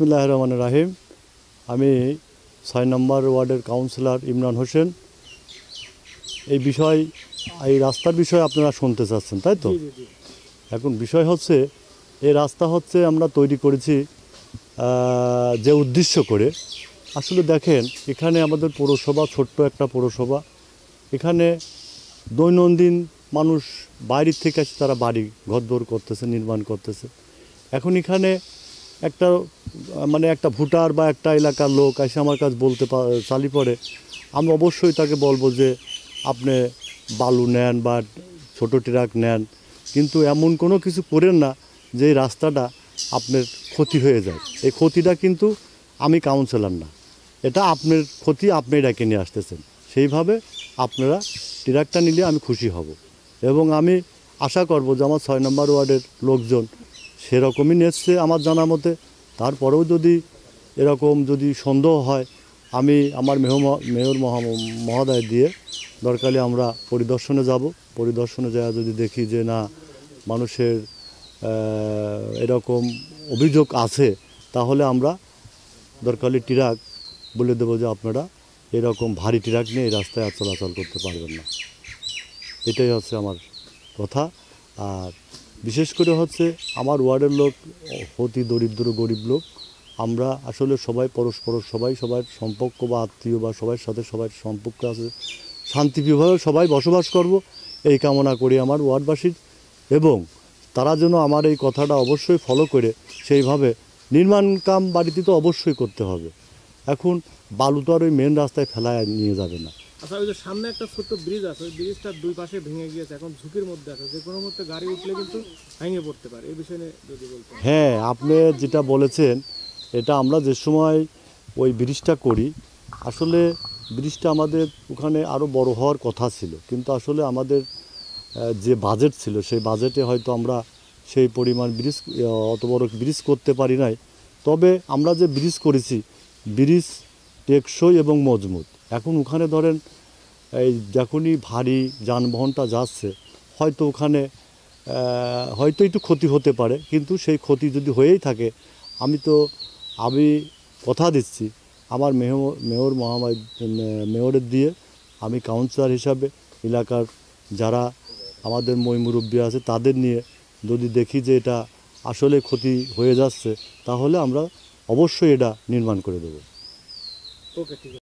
বিসমিল্লাহির রহমানির রহিম। আমি ৬ নম্বর ওয়ার্ডের কাউন্সিলর ইমরান হোসেন। এই রাস্তার বিষয়ে আপনারা শুনতে চাচ্ছেন, তাই তো? এখন বিষয় হচ্ছে, এই রাস্তা হচ্ছে আমরা তৈরি করেছি যে উদ্দেশ্য করে। আসলে দেখেন, এখানে আমাদের পৌরসভা ছোট্ট একটা পৌরসভা। এখানে দৈনন্দিন মানুষ বাইরের থেকে এসে তারা বাড়ি ঘরদোর করতেছে, নির্মাণ করতেছে। এখন এখানে একটা ভোটার বা একটা এলাকার লোক এসে আমার কাছে বলতে চালি পড়ে, আমি অবশ্যই তাকে বলবো যে আপনি বালু নেন বা ছোটো ট্রাক নেন, কিন্তু এমন কোনো কিছু করেন না যে এই রাস্তাটা আপনার ক্ষতি হয়ে যায়। এই ক্ষতিটা কিন্তু আমি কাউন্সিলর না, এটা আপনার ক্ষতি, আপনি ডেকে নিয়ে আসতেছেন। সেইভাবে আপনারা ট্রাকটা নিলে আমি খুশি হব এবং আমি আশা করব যে আমার ৬ নম্বর ওয়ার্ডের লোকজন সেরকমই নিচ্ছে আমার জানা মতে। তারপরেও যদি এরকম সন্দেহ হয়, আমি আমার মেয়র মহোদয় দিয়ে দরকারে আমরা পরিদর্শনে যাব। পরিদর্শনে যাওয়া যদি দেখি যে না, মানুষের এরকম অভিযোগ আছে, তাহলে আমরা দরকারি ট্রাক বলে দেবো যে আপনারা এরকম ভারী ট্রাক নিয়ে এই রাস্তায় আর চলাচল করতে পারবেন না। এটাই হচ্ছে আমার কথা। আর বিশেষ করে হচ্ছে আমার ওয়ার্ডের লোক অতি দরিদ্র গরিব লোক। আমরা আসলে সবাই পরস্পর সবার সম্পর্ক বা আত্মীয় বা সবার সাথে সবার সম্পর্ক আছে, শান্তিপ্রিয়ভাবে সবাই বসবাস করব এই কামনা করি আমার ওয়ার্ডবাসীর। এবং তারা যেন আমার এই কথাটা অবশ্যই ফলো করে সেইভাবে নির্মাণ কাম বাড়িতে তো অবশ্যই করতে হবে। এখন বালু তো আর ওই মেন রাস্তায় ফেলায় নিয়ে যাবে না। আচ্ছা, ওই যে সামনে একটা ছোট্ট ব্রিজ আছে, ওই ব্রিজটার দুই পাশে ভেঙে গিয়েছে, এখন ঝুঁকির মধ্যে আছে, যে কোনো মুহূর্তে গাড়ি উঠলে কিন্তু ভেঙে পড়তে পারে। এই বিষয়ে যদি বলতেন। হ্যাঁ, আপনি যেটা বলেছেন, এটা আমরা যে সময় ওই ব্রিজটা করি, আসলে ব্রিজটা আমাদের ওখানে আরও বড় হওয়ার কথা ছিল, কিন্তু আসলে আমাদের যে বাজেট ছিল সেই বাজেটে হয়তো আমরা সেই পরিমাণ অত বড় ব্রিজ করতে পারি নাই। তবে আমরা যে ব্রিজ করেছি, ব্রিজ টেকসই এবং মজবুত। এখন ওখানে ধরেন এই যখনই ভারী যানবাহনটা যাচ্ছে, হয়তো ওখানে হয়তো একটু ক্ষতি হতে পারে, কিন্তু সেই ক্ষতি যদি হয়েই থাকে, আমি কথা দিচ্ছি আমার মেয়রের দিয়ে আমি কাউন্সিলর হিসাবে এলাকার যারা আমাদের মুরব্বী আছে তাদের নিয়ে যদি দেখি যে এটা আসলে ক্ষতি হয়ে যাচ্ছে, তাহলে আমরা অবশ্যই এটা নির্মাণ করে দেব। ওকে, ঠিক আছে।